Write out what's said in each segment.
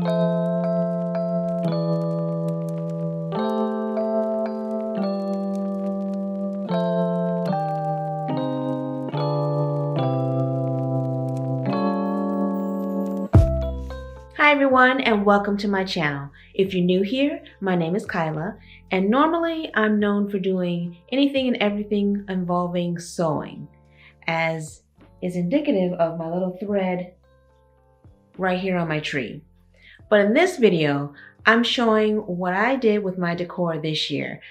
Hi everyone and welcome to my channel. If you're new here, my name is Kyla and normally I'm known for doing anything and everything involving sewing, as is indicative of my little thread right here on my tree. But in this video, I'm showing what I did with my decor this year.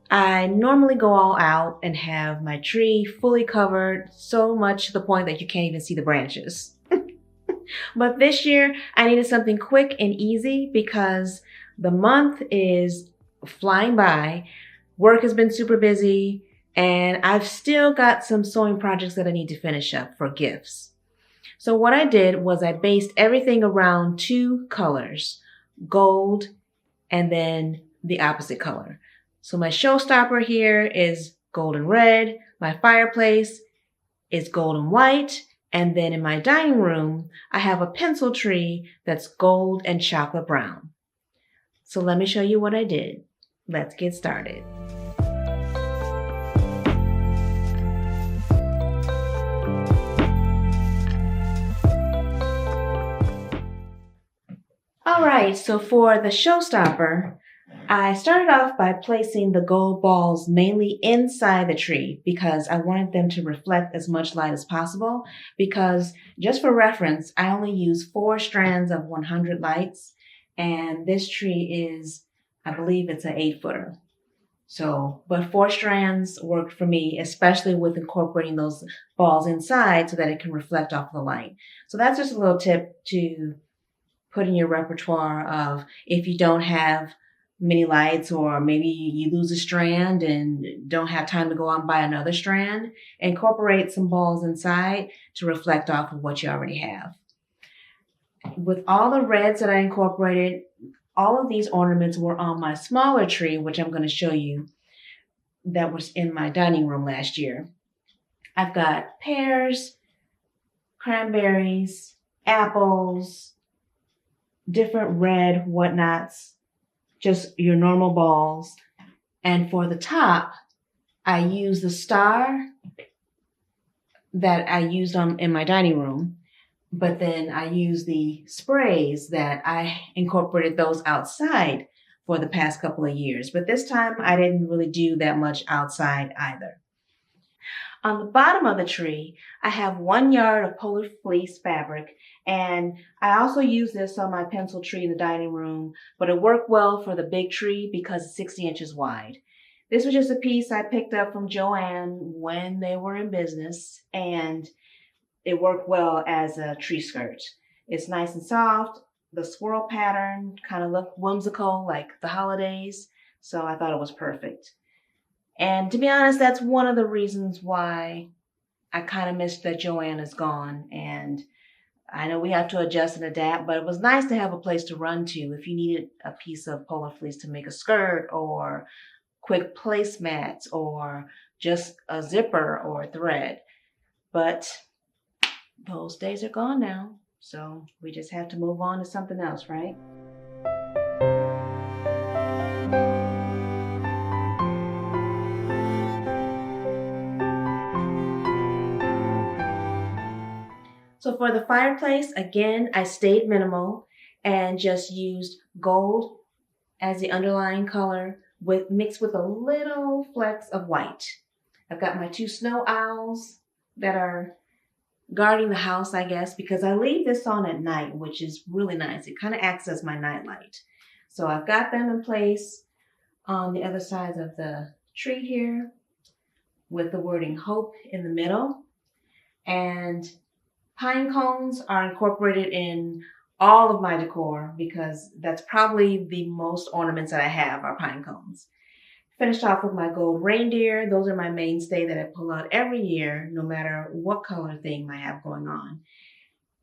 I normally go all out and have my tree fully covered, so much to the point that you can't even see the branches. But this year, I needed something quick and easy because the month is flying by. Work has been super busy, and I've still got some sewing projects that I need to finish up for gifts. So what I did was I based everything around two colors, gold and then the opposite color. So my showstopper here is gold and red. My fireplace is gold and white. And then in my dining room, I have a pencil tree that's gold and chocolate brown. So let me show you what I did. Let's get started. All right, so for the showstopper, I started off by placing the gold balls mainly inside the tree because I wanted them to reflect as much light as possible, because just for reference, I only use 4 strands of 100 lights, and this tree is, I believe it's an 8-footer. So, but 4 strands worked for me, especially with incorporating those balls inside so that it can reflect off the light. So that's just a little tip to put in your repertoire of if you don't have many lights, or maybe you lose a strand and don't have time to go out and buy another strand, incorporate some balls inside to reflect off of what you already have. With all the reds that I incorporated, all of these ornaments were on my smaller tree, which I'm going to show you, that was in my dining room last year. I've got pears, cranberries, apples, different red whatnots, just your normal balls. And for the top, I used the star that I used in my dining room, but then I used the sprays that I incorporated those outside for the past couple of years. But this time I didn't really do that much outside either. On the bottom of the tree, I have 1 yard of polar fleece fabric, and I also use this on my pencil tree in the dining room, but it worked well for the big tree because it's 60 inches wide. This was just a piece I picked up from Joann when they were in business, and it worked well as a tree skirt. It's nice and soft. The swirl pattern kind of looked whimsical, like the holidays, so I thought it was perfect. And to be honest, that's one of the reasons why I kind of missed that Joann is gone. And I know we have to adjust and adapt, but it was nice to have a place to run to if you needed a piece of polar fleece to make a skirt, or quick placemats, or just a zipper or a thread. But those days are gone now, so we just have to move on to something else, right? So for the fireplace, again, I stayed minimal and just used gold as the underlying color mixed with a little flecks of white. I've got my 2 snow owls that are guarding the house, I guess, because I leave this on at night, which is really nice. It kind of acts as my night light. So I've got them in place on the other sides of the tree here with the wording hope in the middle. And pine cones are incorporated in all of my decor because that's probably the most ornaments that I have are pine cones. Finished off with my gold reindeer. Those are my mainstay that I pull out every year, no matter what color theme I have going on.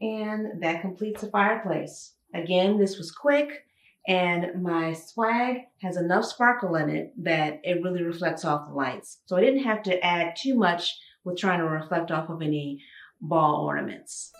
And that completes the fireplace. Again, this was quick, and my swag has enough sparkle in it that it really reflects off the lights. So I didn't have to add too much with trying to reflect off of any ball ornaments.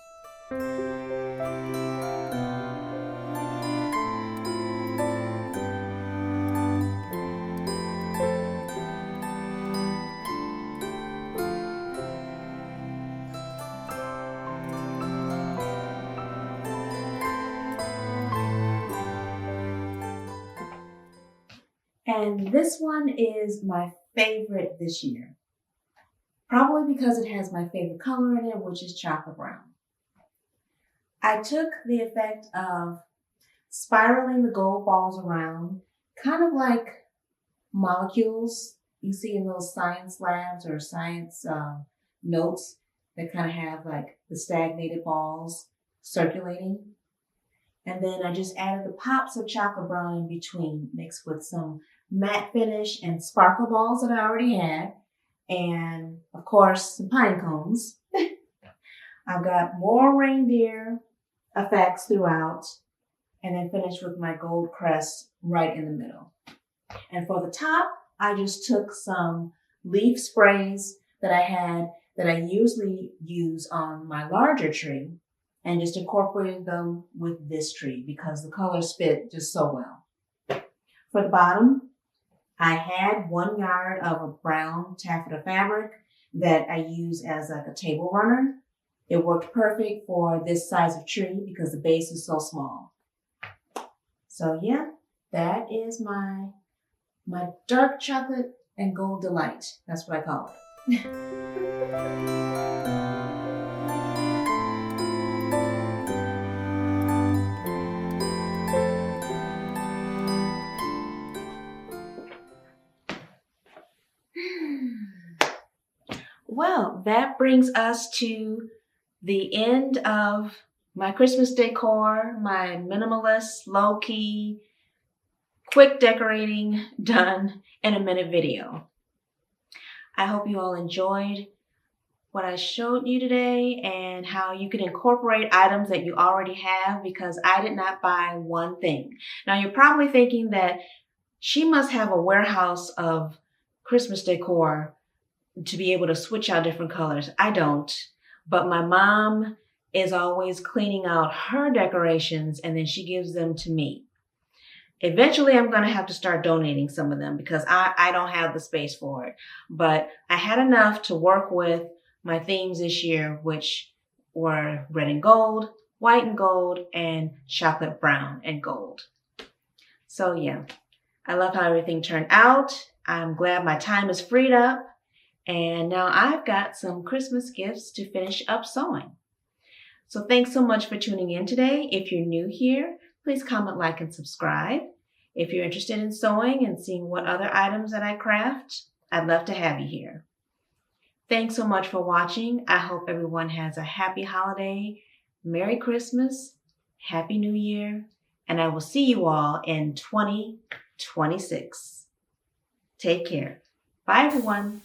And this one is my favorite this year. Probably because it has my favorite color in it, which is chocolate brown. I took the effect of spiraling the gold balls around, kind of like molecules you see in those science labs or science notes that kind of have like the stagnated balls circulating. And then I just added the pops of chocolate brown in between, mixed with some matte finish and sparkle balls that I already had. And of course, some pine cones. I've got more reindeer effects throughout, and then finished with my gold crest right in the middle. And for the top, I just took some leaf sprays that I had that I usually use on my larger tree and just incorporated them with this tree because the colors fit just so well. For the bottom, I had 1 yard of a brown taffeta fabric that I use as like a table runner. It worked perfect for this size of tree because the base is so small. So yeah, that is my dark chocolate and gold delight. That's what I call it. Well, that brings us to the end of my Christmas decor, my minimalist, low-key, quick decorating done in a minute video. I hope you all enjoyed what I showed you today and how you can incorporate items that you already have, because I did not buy one thing. Now you're probably thinking that she must have a warehouse of Christmas decor to be able to switch out different colors. I don't, but my mom is always cleaning out her decorations and then she gives them to me. Eventually, I'm going to have to start donating some of them because I don't have the space for it. But I had enough to work with my themes this year, which were red and gold, white and gold, and chocolate brown and gold. So yeah, I love how everything turned out. I'm glad my time is freed up. And now I've got some Christmas gifts to finish up sewing. So thanks so much for tuning in today. If you're new here, please comment, like, and subscribe. If you're interested in sewing and seeing what other items that I craft, I'd love to have you here. Thanks so much for watching. I hope everyone has a happy holiday, Merry Christmas, Happy New Year, and I will see you all in 2026. Take care. Bye, everyone.